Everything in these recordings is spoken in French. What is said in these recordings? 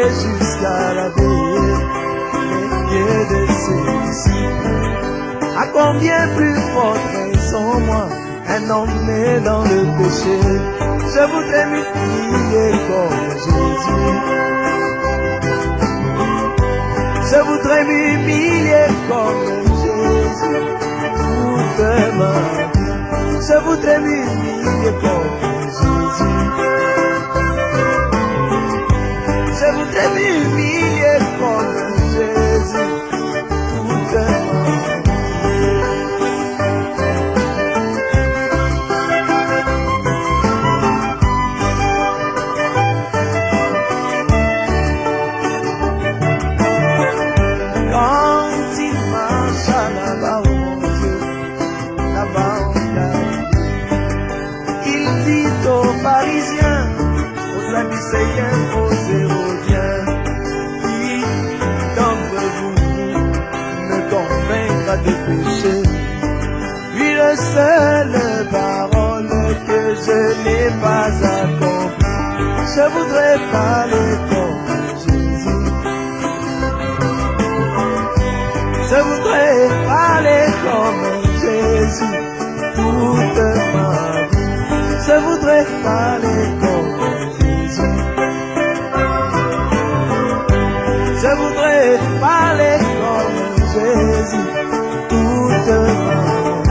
Jusqu'à la veille, les pieds de ses disciples. À combien plus forte raison, moi, un homme né dans le péché, je voudrais m'humilier comme Jésus. Je voudrais m'humilier comme Jésus toute ma vie. Je voudrais m'humilier comme Jésus. Je voudrais m'humilier comme Jésus toute ma vie. Quand il marche là-bas au mon Dieu, là-bas en Galilée, il dit aux pharisiens, aux Sadducéens, aux Hérodiens, qui d'entre vous me convaincra de péché? Puis la seule parole que je n'ai pas accomplie, je voudrais parler comme Jésus. Je voudrais parler comme Jésus toute ma vie. Je voudrais parler comme Jésus. Je voudrais parler comme Jésus toute ma vie.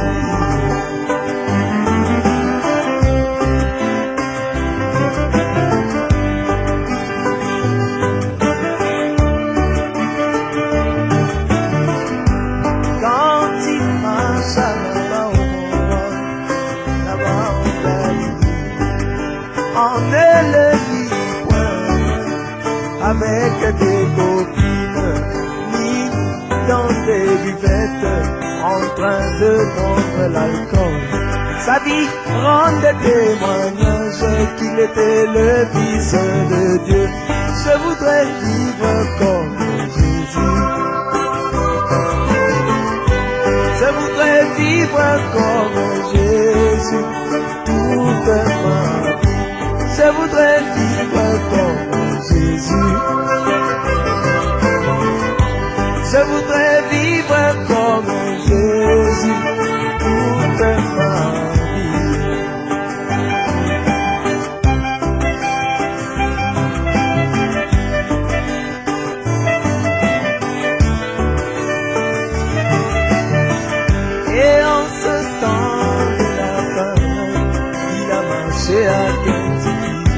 Quand il marche là-bas au monde, là-bas en Galilée, on ne le vit point avec des copines, ni dans des buvettes, en train de prendre l'alcool. Sa vie rendait témoignage qu'il était le Fils de Dieu. Je voudrais vivre comme Jésus. Je voudrais vivre comme Jésus toute ma vie. Je voudrais vivre comme Jésus. Je voudrais vivre comme Jésus toute ma vie. Et en ce temps de la fin, il a marché à Gethsemane.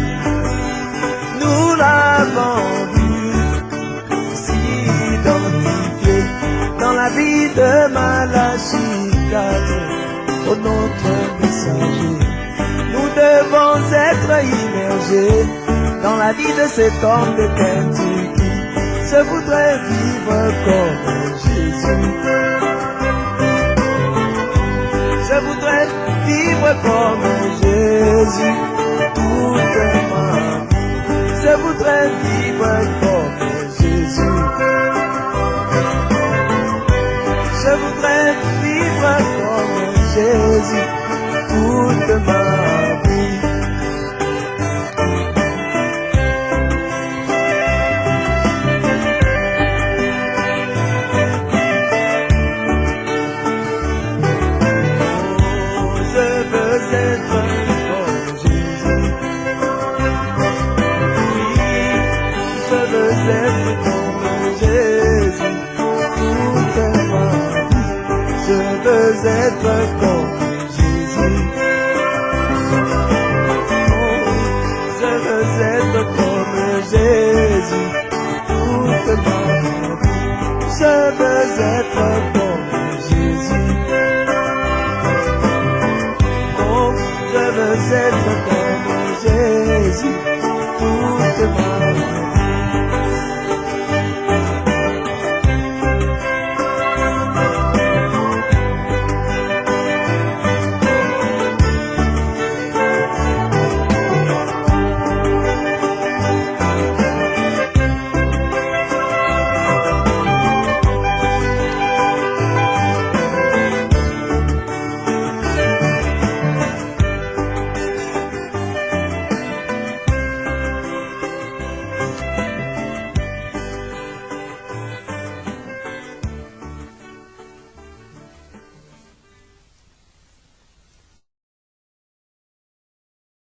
Nous l'avons vu, s'identifier dans la vie de Malachie 4, au notre messager. Nous devons être immergés dans la vie de cet homme de Kentucky. Je voudrais vivre comme Jésus. Je voudrais vivre comme Jésus toute ma vie. voudrais vivre comme Jésus. Je voudrais vivre comme Jésus toute ma vie. Être comme Jésus. Oh, je veux être comme Jésus toute ma vie. Je veux être comme Jésus. Oh, je veux être comme Jésus.